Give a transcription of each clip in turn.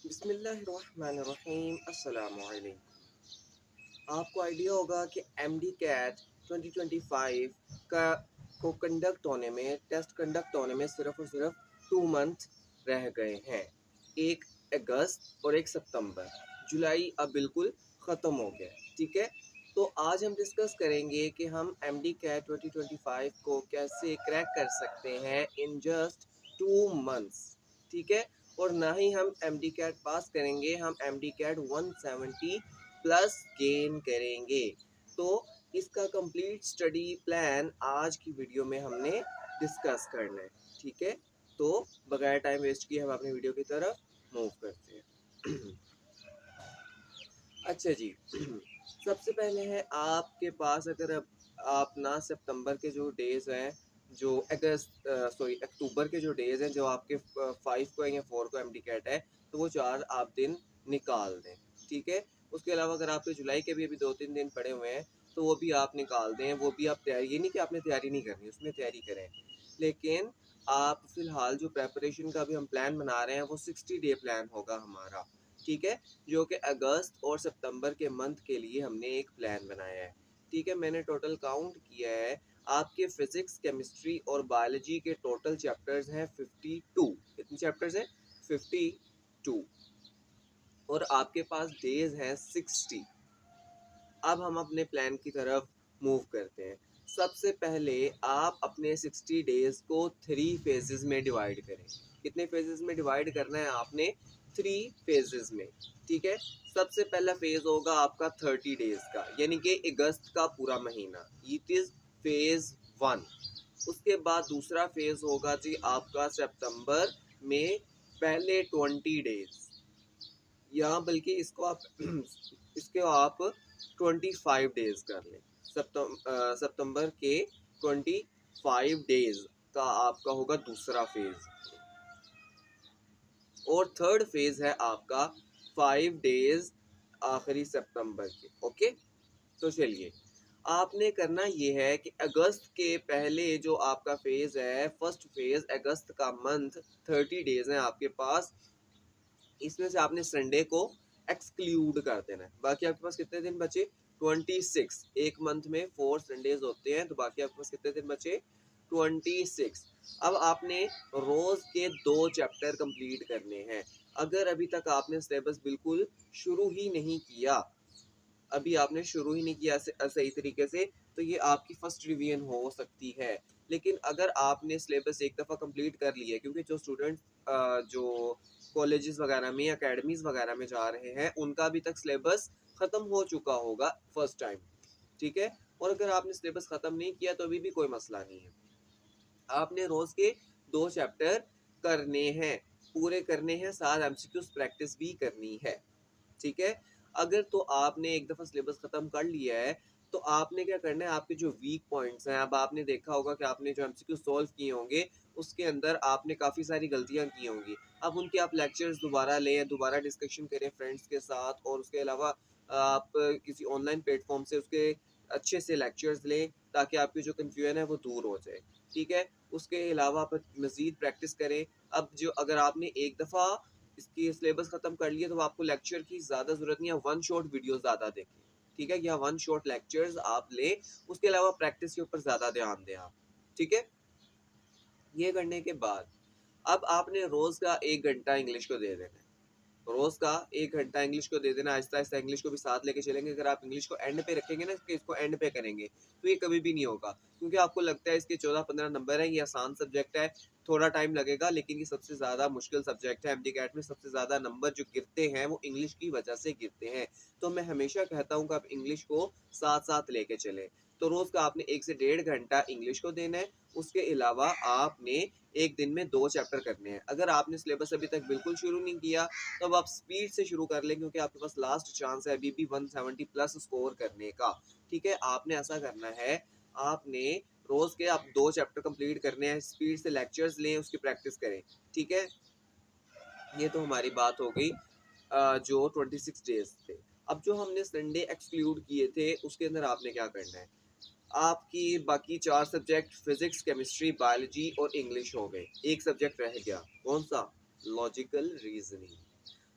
बिस्मिल्लाहिर्रहमानिर्रहीम अस्सलामुअलैकुम। आपको आइडिया होगा कि एमडी कैट 2025 का को कंडक्ट होने में टेस्ट कंडक्ट होने में सिर्फ और सिर्फ 2 मंथ रह गए हैं। 1 अगस्त और 1 सितंबर। जुलाई अब बिल्कुल ख़त्म हो गया, ठीक है। तो आज हम डिस्कस करेंगे कि हम एमडी कैट 2025 को कैसे क्रैक कर सकते हैं इन जस्ट 2 मंथ्स, ठीक है। और ना ही हम एमडी कैट पास करेंगे, हम एमडी कैट 170 प्लस गेन करेंगे। तो इसका कंप्लीट स्टडी प्लान आज की वीडियो में हमने डिस्कस करना है, ठीक है। तो बगैर टाइम वेस्ट किए हम अपनी वीडियो की तरफ मूव करते हैं। अच्छा जी। सबसे पहले है आपके पास, अगर आप ना सितंबर के जो डेज हैं, जो अक्टूबर के जो डेज हैं, जो आपके 5 को या 4 को एमडी कैट है, तो वो 4 आप दिन निकाल दें, ठीक है। उसके अलावा अगर आपके जुलाई के भी अभी 2-3 दिन पड़े हुए हैं, तो वो भी आप निकाल दें। वो भी आप तैयारी, ये नहीं कि आपने तैयारी नहीं करनी, उसमें तैयारी करें, लेकिन आप फिलहाल जो प्रेपरेशन का भी हम प्लान बना रहे हैं वो 60 डे प्लान होगा हमारा, ठीक है। जो कि अगस्त और सितंबर के मंथ के लिए हमने एक प्लान बनाया है, ठीक है। मैंने टोटल काउंट किया है, आपके फिजिक्स, केमिस्ट्री और बायोलॉजी के टोटल चैप्टर्स हैं 52। कितने चैप्टर्स हैं? 52। और आपके पास डेज हैं 60। अब हम अपने प्लान की तरफ मूव करते हैं। सबसे पहले आप अपने 60 डेज को 3 फेजेस में डिवाइड करें। कितने फेजेस में डिवाइड करना है आपने? 3 फेजेस में, ठीक है। सबसे पहला फेज होगा आपका 30 डेज का, यानी कि अगस्त का पूरा महीना, इट इज फेज 1। उसके बाद दूसरा फेज होगा जी आपका सितंबर में पहले 20 डेज, या बल्कि इसको आप इसके आप 25 डेज कर लें। सितंबर के 25 डेज का आपका होगा दूसरा फेज। और थर्ड फेज है आपका 5 डेज आखिरी सितंबर के, ओके। तो चलिए, आपने करना ये है कि अगस्त के पहले जो आपका फेज है, फर्स्ट फेज अगस्त का मंथ, 30 डेज हैं आपके पास। इसमें से आपने संडे को एक्सक्लूड कर देना है। बाकी आपके पास कितने दिन बचे? 26। एक मंथ में 4 संडेज होते हैं, तो बाकी आपके पास कितने दिन बचे? 26। अब आपने रोज के 2 चैप्टर कंप्लीट करने हैं। अगर अभी तक आपने सिलेबस बिल्कुल शुरू ही नहीं किया, अभी आपने शुरू ही नहीं किया सही तरीके से, तो ये आपकी फर्स्ट रिवीजन हो सकती है। लेकिन अगर आपने सिलेबस एक दफ़ा कंप्लीट कर लिया है, क्योंकि जो स्टूडेंट जो कॉलेजेस वगैरह में, अकेडमीज वगैरह में जा रहे हैं, उनका अभी तक सिलेबस ख़त्म हो चुका होगा फर्स्ट टाइम, ठीक है। और अगर आपने सिलेबस ख़त्म नहीं किया तो अभी भी कोई मसला नहीं है। आपने रोज़ के 2 चैप्टर करने हैं, पूरे करने हैं, साथ एमसीक्यूज प्रैक्टिस भी करनी है, ठीक है। अगर तो आपने एक दफ़ा सिलेबस ख़त्म कर लिया है, तो आपने क्या करना है, आपके जो वीक पॉइंट्स हैं, अब आपने देखा होगा कि आपने जो एमसीक्यू सॉल्व किए होंगे, उसके अंदर आपने काफ़ी सारी गलतियां की होंगी। अब उनके आप लेक्चर्स दोबारा लें, दोबारा डिस्कशन करें फ्रेंड्स के साथ, और उसके अलावा आप किसी ऑनलाइन प्लेटफॉर्म से उसके अच्छे से लेक्चर्स लें, ताकि आपकी जो कन्फ्यूजन है वो दूर हो जाए, ठीक है। उसके अलावा आप मज़ीद प्रैक्टिस करें। अब जो अगर आपने एक दफ़ा इसकी सिलेबस खत्म कर लिया, तो आपको लेक्चर की ज़्यादा ज़रूरत नहीं है, वन शॉट वीडियो ज़्यादा देखें, ठीक है। या वन शॉट लेक्चर्स आप लें, उसके अलावा प्रैक्टिस के ऊपर ज़्यादा ध्यान दें आप, ठीक है। ये करने के बाद अब आपने रोज़ का 1 घंटा इंग्लिश को दे देना है। रोज़ का 1 घंटा इंग्लिश को दे देना। आहिस्ता आहिस्ता इंग्लिश को भी साथ लेके चलेंगे। अगर आप इंग्लिश को एंड पे रखेंगे ना, कि इसको एंड पे करेंगे, तो ये कभी भी नहीं होगा, क्योंकि आपको लगता है इसके 14-15 नंबर है, ये आसान सब्जेक्ट है, थोड़ा टाइम लगेगा, लेकिन ये सबसे ज़्यादा मुश्किल सब्जेक्ट है। एमडी कैट में सबसे ज़्यादा नंबर जो गिरते हैं वो इंग्लिश की वजह से गिरते हैं। तो मैं हमेशा कहता हूँ कि आप इंग्लिश को साथ साथ लेके चलें। तो रोज़ का आपने 1 से 1.5 घंटा इंग्लिश को देना है। उसके अलावा आपने एक दिन में 2 चैप्टर करने हैं। अगर आपने सिलेबस अभी तक बिल्कुल शुरू नहीं किया, तो अब आप स्पीड से शुरू कर लें, क्योंकि आपके पास लास्ट चांस है अभी भी 170 प्लस स्कोर करने का, ठीक है। आपने ऐसा करना है, आपने रोज के आप 2 चैप्टर कंप्लीट करने हैं, स्पीड से लेक्चर्स लें, उसकी प्रैक्टिस करें, ठीक है। ये तो हमारी बात हो गई जो 26 डेज थे। अब जो हमने संडे एक्सक्लूड किए थे, उसके अंदर आपने क्या करना है, आपकी बाकी 4 सब्जेक्ट फिजिक्स, केमिस्ट्री, बायोलॉजी और इंग्लिश हो गए। एक सब्जेक्ट रह गया, कौन सा? Logical reasoning.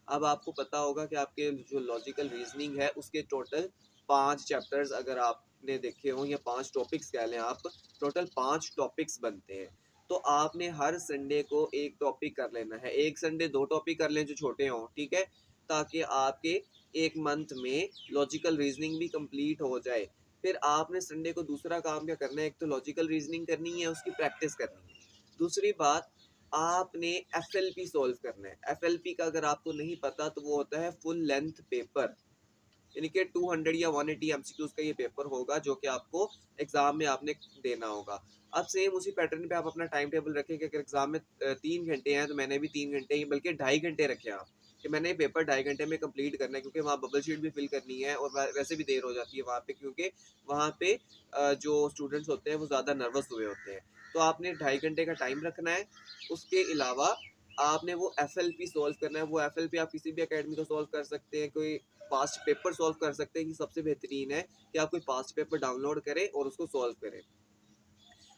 अब आपको पता होगा कि आपके जो लॉजिकल रीजनिंग है उसके टोटल 5 चैप्टर्स अगर आपने देखे हों, या 5 टॉपिक्स कह लें आप, टोटल 5 टॉपिक्स बनते हैं। तो आपने हर संडे को एक टॉपिक कर लेना है, एक संडे 2 टॉपिक कर लें जो छोटे हों, ठीक है, ताकि आपके एक मंथ में लॉजिकल रीजनिंग भी कंप्लीट हो जाए। फिर आपने संडे को दूसरा काम क्या करना है, एक तो लॉजिकल रीजनिंग करनी है, उसकी प्रैक्टिस करनी है। दूसरी बात, आपने एफएलपी सॉल्व करना है। एफएलपी का अगर आपको नहीं पता तो वो होता है फुल लेंथ पेपर, यानी कि 200 या 180 एमसीक्यूज का ये पेपर होगा जो कि आपको एग्जाम में आपने देना होगा। अब सेम उसी पैटर्न पे आप अपना टाइम टेबल रखें कि अगर एग्जाम में 3 घंटे हैं तो मैंने भी 3 घंटे ही, बल्कि 2.5 घंटे रखे आप कि मैंने ये पेपर 2.5 घंटे में कंप्लीट करना है, क्योंकि वहाँ बबल शीट भी फिल करनी है और वैसे भी देर हो जाती है वहाँ पे, क्योंकि वहाँ पे जो स्टूडेंट्स होते हैं वो ज़्यादा नर्वस हुए होते हैं। तो आपने 2.5 घंटे का टाइम रखना है। उसके अलावा आपने वो एफएलपी सॉल्व करना है। वो एफएलपी आप किसी भी अकेडमी को सॉल्व कर सकते हैं, कोई पास्ट पेपर सॉल्व कर सकते हैं, कि सबसे बेहतरीन है कि आप कोई पास्ट पेपर डाउनलोड करें और उसको सॉल्व करें।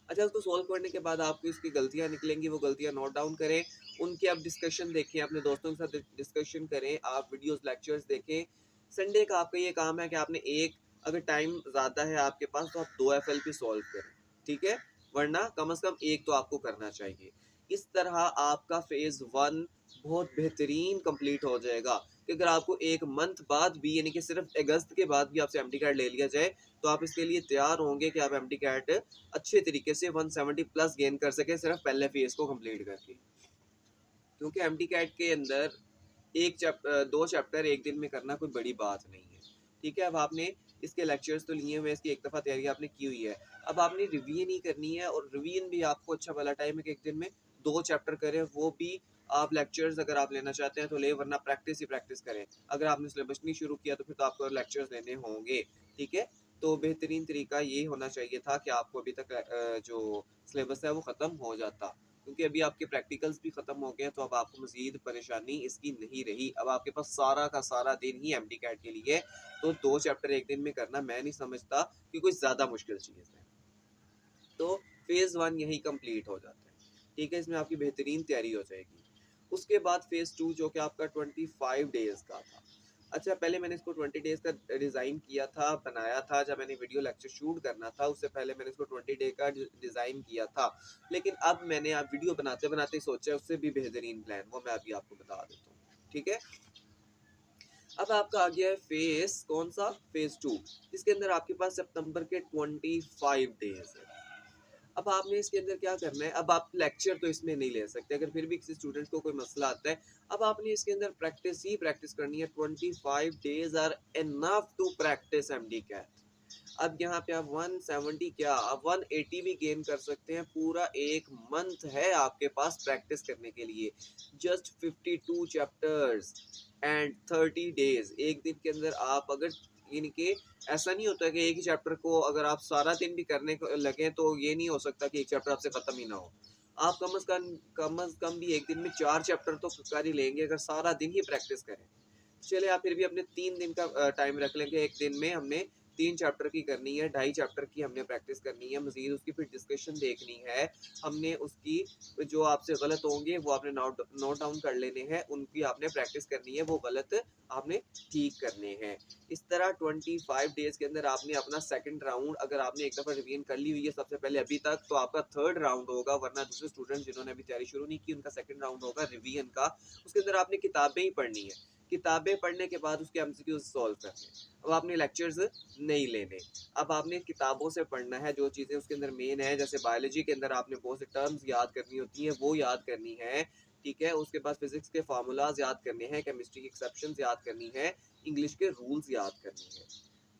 अच्छा, उसको सॉल्व करने के बाद आपको इसकी गलतियां निकलेंगी, वो गलतियां नोट डाउन करें, उनकी आप डिस्कशन देखें, अपने दोस्तों के साथ डिस्कशन करें, आप वीडियोस लेक्चर्स देखें। संडे का आपका ये काम है कि आपने एक, अगर टाइम ज़्यादा है आपके पास तो आप 2 एफएलपी सॉल्व करें, ठीक है, वरना कम से कम एक तो आपको करना चाहिए। इस तरह आपका फेज़ 1 बहुत बेहतरीन कंप्लीट हो जाएगा कि अगर आपको एक मंथ बाद भी, यानी कि सिर्फ अगस्त के बाद भी आपसे एमडी कार्ड ले लिया जाए तो आप इसके लिए तैयार होंगे कि आप एमडी कार्ड अच्छे तरीके से 170 प्लस गेन कर सके सिर्फ पहले फेज को कंप्लीट करके। क्योंकि एमडी कैट के अंदर दो चैप्टर एक दिन में करना कोई बड़ी बात नहीं है, ठीक है। अब आपने इसके लेक्चर्स तो लिए हुए, इसकी एक दफ़ा तैयारी आपने की हुई है, अब आपने रिवीजन ही करनी है, और रिवीजन भी आपको अच्छा वाला टाइम है कि एक दिन में 2 चैप्टर करें, वो भी आप लेक्चर्स अगर आप लेना चाहते हैं तो ले, वरना प्रैक्टिस ही प्रैक्टिस करें। अगर आपने सिलेबस नहीं शुरू किया तो फिर तो आपको लेक्चर्स लेने होंगे, ठीक है। तो बेहतरीन तरीका ये होना चाहिए था कि आपको अभी तक जो सिलेबस है वो ख़त्म हो जाता, क्योंकि अभी आपके प्रैक्टिकल्स भी खत्म हो गए हैं, तो अब आपको मजीद परेशानी इसकी नहीं रही। अब आपके पास सारा का सारा दिन ही एमडी कैट के लिए, तो 2 चैप्टर एक दिन में करना मैं नहीं समझता कि कोई ज़्यादा मुश्किल चीज़ है। तो फेज़ 1 यही कंप्लीट हो जाता है, ठीक है, इसमें आपकी बेहतरीन तैयारी हो जाएगी। उसके बाद फेज़ 2 जो कि आपका 25 डेज़ का था। अच्छा, पहले मैंने इसको 20 डेज़ का डिज़ाइन किया था, बनाया था, जब मैंने वीडियो लेक्चर शूट करना था उससे पहले मैंने इसको 20 डे का डिज़ाइन किया था। लेकिन अब मैंने आप वीडियो बनाते बनाते सोचा उससे भी बेहतरीन प्लान, वो मैं अभी आपको बता देता हूँ, ठीक है। अब आपका आ गया है फेज़, कौन सा, फेज़ 2, जिसके अंदर आपके पास सितंबर के 25 डेज़ है। अब आपने इसके अंदर क्या करना है, अब आप लेक्चर तो इसमें नहीं ले सकते, अगर फिर भी किसी स्टूडेंट को कोई मसला आता है, अब आपने इसके अंदर प्रैक्टिस ही प्रैक्टिस करनी है। 25 days are enough to practice MD CAT. अब यहाँ पे आप 170 क्या, आप 180 भी गेन कर सकते हैं। पूरा एक मंथ है आपके पास प्रैक्टिस करने के लिए। Just 52 chapters and 30 days. एक दिन के अंदर आप अगर, यानी कि ऐसा नहीं होता कि एक ही चैप्टर को अगर आप सारा दिन भी करने को लगे तो ये नहीं हो सकता कि एक चैप्टर आपसे ख़त्म ही ना हो। आप कम भी एक दिन में 4 चैप्टर तो कर ही लेंगे अगर सारा दिन ही प्रैक्टिस करें। चलिए, आप फिर भी अपने 3 दिन का टाइम रख लेंगे। एक दिन में हमने 3 चैप्टर की करनी है, 2.5 चैप्टर की हमने प्रैक्टिस करनी है, मजीद उसकी फिर डिस्कशन देखनी है हमने। उसकी जो आपसे गलत होंगे वो आपने नोट डाउन कर लेने हैं, उनकी आपने प्रैक्टिस करनी है, वो गलत आपने ठीक करने हैं। इस तरह 25 डेज के अंदर आपने अपना सेकंड राउंड, अगर आपने एक दफ़ा रिवीजन कर ली हुई है सबसे पहले अभी तक, तो आपका थर्ड राउंड होगा, वरना दूसरे स्टूडेंट जिन्होंने अभी तैयारी शुरू नहीं की उनका सेकंड राउंड होगा रिवीजन का। उसके अंदर आपने किताबें ही पढ़नी है, किताबें पढ़ने के बाद उसके एमसीक्यूज सॉल्व करने। अब आपने लेक्चर्स नहीं लेने, अब आपने किताबों से पढ़ना है। जो चीज़ें उसके अंदर मेन है, जैसे बायोलॉजी के अंदर आपने बहुत से टर्म्स याद करनी होती हैं, वो याद करनी है, ठीक है। उसके बाद फिजिक्स के फार्मूलाज याद करने हैं, केमिस्ट्री की एक्सेप्शंस याद करनी है, इंग्लिश के रूल्स याद करनी है,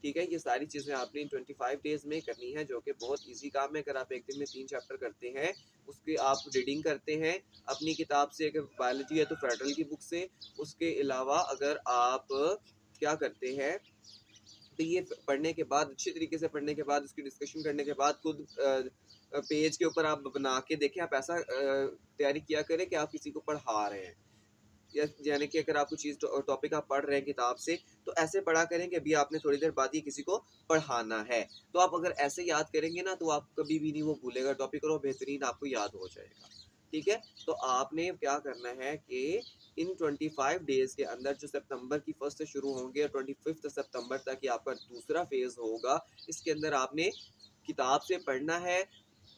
ठीक है। ये सारी चीज़ें आपने इन 25 डेज में करनी है, जो कि बहुत इजी काम है। अगर आप एक दिन में 3 चैप्टर करते हैं, उसके आप रीडिंग करते हैं अपनी किताब से, अगर बायोलॉजी है तो फेडरल की बुक से। उसके अलावा अगर आप क्या करते हैं, तो ये पढ़ने के बाद, अच्छी तरीके से पढ़ने के बाद, उसकी डिस्कशन करने के बाद, खुद पेज के ऊपर आप बना के देखें। आप ऐसा तैयारी किया करें कि आप किसी को पढ़ा रहे हैं, या यानी कि अगर आप कोई चीज़ टॉपिक आप पढ़ रहे हैं किताब से, तो ऐसे पढ़ा करें कि अभी आपने थोड़ी देर बाद ही किसी को पढ़ाना है। तो आप अगर ऐसे याद करेंगे ना, तो आप कभी भी नहीं वो भूलेगा टॉपिक, और वो बेहतरीन आपको याद हो जाएगा, ठीक है। तो आपने क्या करना है कि इन 25 डेज के अंदर जो सितंबर की फर्स्ट से शुरू होंगे और 25 सितंबर तक ये आपका दूसरा फेज होगा, इसके अंदर आपने किताब से पढ़ना है,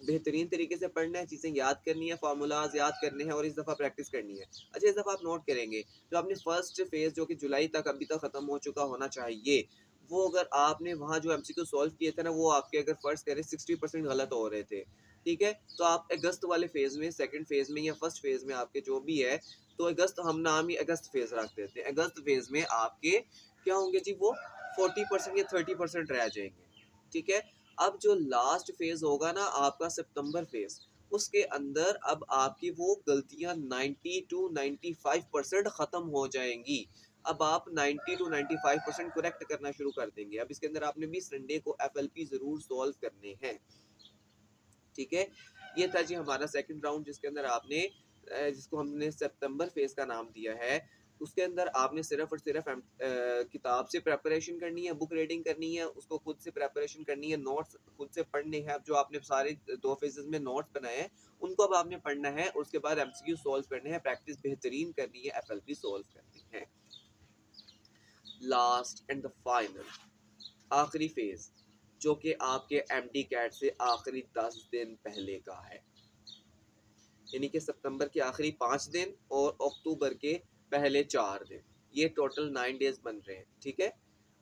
बेहतरीन तरीके से पढ़ना है, चीज़ें याद करनी है, फार्मूलाज याद करने हैं और इस दफ़ा प्रैक्टिस करनी है। अच्छा, इस दफ़ा आप नोट करेंगे जो आपने फर्स्ट फेज़ जो कि जुलाई तक अभी तक ख़त्म हो चुका होना चाहिए, वो अगर आपने वहाँ जो एमसीक्यू सॉल्व किए थे ना, वो आपके अगर फ़र्ज़ करें 60% गलत हो रहे थे, ठीक है? तो आप अगस्त वाले फेज़ में, सेकंड फेज़ में या फर्स्ट फेज़ में आपके जो भी है, तो अगस्त हम नाम ही अगस्त फेज़ रख देते हैं। अगस्त फेज़ में आपके क्या होंगे जी, वो 40% या 30% रह जाएँगे, ठीक है? अब जो लास्ट फेज़ होगा ना आपका सितंबर फेज़, उसके अंदर अब आपकी वो गलतियाँ 90 टू 95% ख़त्म हो जाएँगी। अब आप 90 टू 95% करेक्ट करना शुरू कर देंगे। अब इसके अंदर आपने भी संडे को एफएलपी ज़रूर सॉल्व करने हैं, ठीक है? ये था जी हमारा सेकंड राउंड, जिसके अंदर आपने जिसको हमने सितंबर फेज़ का नाम दिया है, उसके अंदर आपने सिर्फ़ और सिर्फ़ किताब से प्रिपरेशन करनी है, बुक रीडिंग करनी है, उसको खुद से प्रिपरेशन करनी है, नोट्स खुद से पढ़ने हैं। अब जो आपने सारे 2 फेजेज़ में नोट्स बनाए हैं, उनको अब आपने पढ़ना है, उसके बाद एमसीक्यू सॉल्व करने हैं, प्रैक्टिस बेहतरीन करनी है, एफएलपी सॉल्व करनी है। लास्ट एंड द फाइनल आखिरी फेज़, जो कि आपके एमडी कैट से आखिरी 10 दिन पहले का है। यानी कि सितंबर के आखिरी 5 दिन और अक्टूबर के पहले 4 दिन, ये टोटल 9 डेज बन रहे हैं, ठीक है?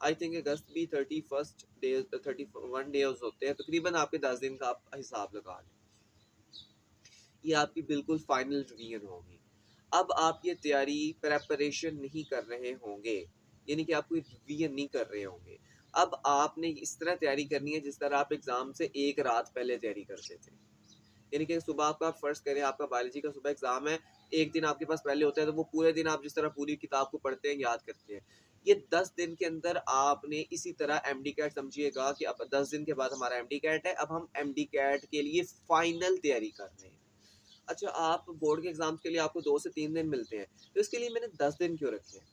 आई थिंक अगस्त भी 31 डेज 31 डेज होते हैं, तकरीबन आपके 10 दिन का आप हिसाब लगा लें। ये आपकी बिल्कुल फाइनल रिवीजन होगी। अब आप ये तैयारी प्रेपरेशन नहीं कर रहे होंगे, यानी कि आप कोई रिवीजन नहीं कर रहे होंगे। अब आपने इस तरह तैयारी करनी है जिस तरह आप एग्ज़ाम से एक रात पहले तैयारी करते थे। यानी कि सुबह आपका फ़र्ज़ करें आपका बायोलॉजी का सुबह एग्ज़ाम है, एक दिन आपके पास पहले होता है, तो वो पूरे दिन आप जिस तरह पूरी किताब को पढ़ते हैं, याद करते हैं। ये 10 दिन के अंदर आपने इसी तरह एमडी कैट समझिएगा कि अब 10 दिन के बाद हमारा एमडी कैट है, अब हम एमडी कैट के लिए फ़ाइनल तैयारी कर रहे हैं। अच्छा, आप बोर्ड के एग्ज़ाम्स के लिए आपको 2 से 3 दिन मिलते हैं, तो इसके लिए मैंने 10 दिन क्यों रखे हैं?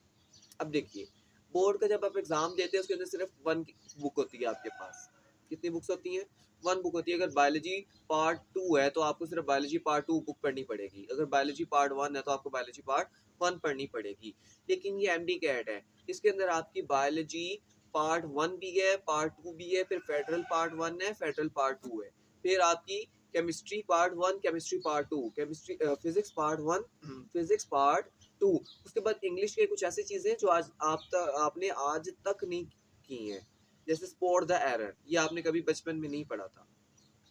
अब देखिए, बोर्ड का जब आप एग्ज़ाम देते हैं उसके अंदर सिर्फ 1 बुक होती है आपके पास। कितनी बुक्स होती हैं? 1 बुक होती है। अगर बायोलॉजी पार्ट 2 है तो आपको सिर्फ बायोलॉजी पार्ट 2 बुक पढ़नी पड़ेगी। अगर बायोलॉजी पार्ट 1 है तो आपको बायोलॉजी पार्ट 1 पढ़नी पड़ेगी। लेकिन ये एमडी कैट है, इसके अंदर आपकी बायोलॉजी पार्ट 1 भी है, पार्ट 2 भी है, फिर फेडरल पार्ट 1 है, फेडरल पार्ट 2 है। फिर आपकी chemistry part 1, chemistry part 2, chemistry physics part 1, physics part 2। उसके बाद इंग्लिश के कुछ ऐसी चीज़ें जो आज आपने आज तक नहीं की हैं, जैसे स्पॉट द एरर, ये आपने कभी बचपन में नहीं पढ़ा था,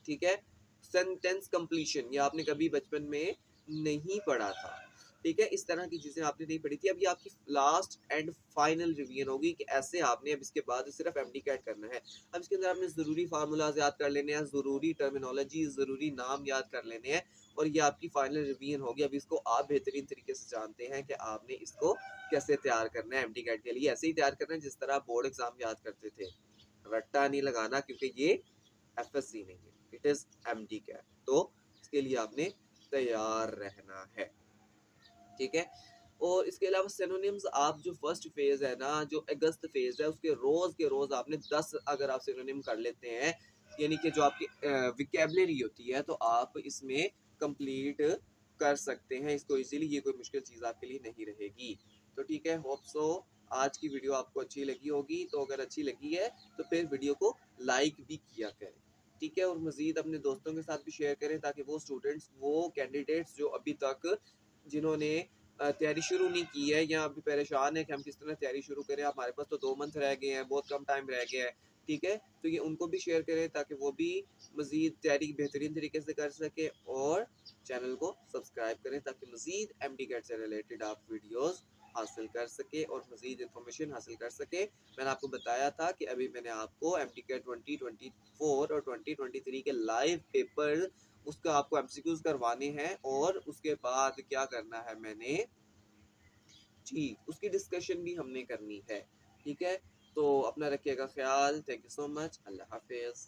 ठीक है? सेंटेंस कंप्लीशन, ये आपने कभी बचपन में नहीं पढ़ा था, ठीक है? इस तरह की चीज़ें आपने नहीं पढ़ी थी। अब ये आपकी लास्ट एंड फाइनल रिवीजन होगी कि ऐसे आपने अब इसके बाद सिर्फ एमडी कैट करना है। अब इसके अंदर आपने ज़रूरी फार्मूलाज याद कर लेने हैं, ज़रूरी टर्मिनोलॉजी, ज़रूरी नाम याद कर लेने हैं और ये आपकी फाइनल रिवीजन होगी। अब इसको आप बेहतरीन तरीके से जानते हैं कि आपने इसको कैसे तैयार करना है एमडी कैट के लिए। ऐसे ही तैयार करना है जिस तरह आप बोर्ड एग्जाम याद करते थे। रट्टा नहीं लगाना, क्योंकि ये एफएससी नहीं है, इट इज एमडी कैट। तो इसके लिए आपने तैयार रहना है, ठीक है? और इसके अलावा सिनोनिम्स, आप जो फर्स्ट फेज है ना, जो अगस्त फेज है, उसके रोज के रोज आपने 10 अगर आप सिनोनिम कर लेते हैं, यानी कि जो आपकी विकेबलरी होती है, तो आप इसमें कंप्लीट कर सकते हैं इसको इजीली। ये कोई मुश्किल चीज़ आपके लिए नहीं रहेगी। तो ठीक है, होप सो आज की वीडियो आपको अच्छी लगी होगी। तो अगर अच्छी लगी है तो फिर वीडियो को लाइक भी किया करें, ठीक है? और मज़ीद अपने दोस्तों के साथ भी शेयर करें ताकि वो स्टूडेंट्स, वो कैंडिडेट्स जो अभी तक जिन्होंने तैयारी शुरू नहीं की है या अभी परेशान है कि हम किस तरह तैयारी शुरू करें, हमारे पास तो 2 मंथ रह गए हैं, बहुत कम टाइम रह गया है, ठीक है? तो ये उनको भी शेयर करें ताकि वो भी मज़ीद तैयारी बेहतरीन तरीके से कर सकें और चैनल को सब्सक्राइब करें ताकि मज़ीद एमडी कैट से रिलेटेड आप वीडियोस हासिल कर सके और मज़ीद इन्फॉर्मेशन हासिल कर सके। मैंने आपको बताया था कि अभी मैंने आपको एमडी कैट 2024 और 2023 के लाइव पेपर, उसका आपको एमसीक्यूज करवाने हैं और उसके बाद क्या करना है मैंने जी, उसकी डिस्कशन भी हमने करनी है, ठीक है? तो अपना रखिएगा ख्याल। Thank you so much. अल्लाह हाफ़िज़।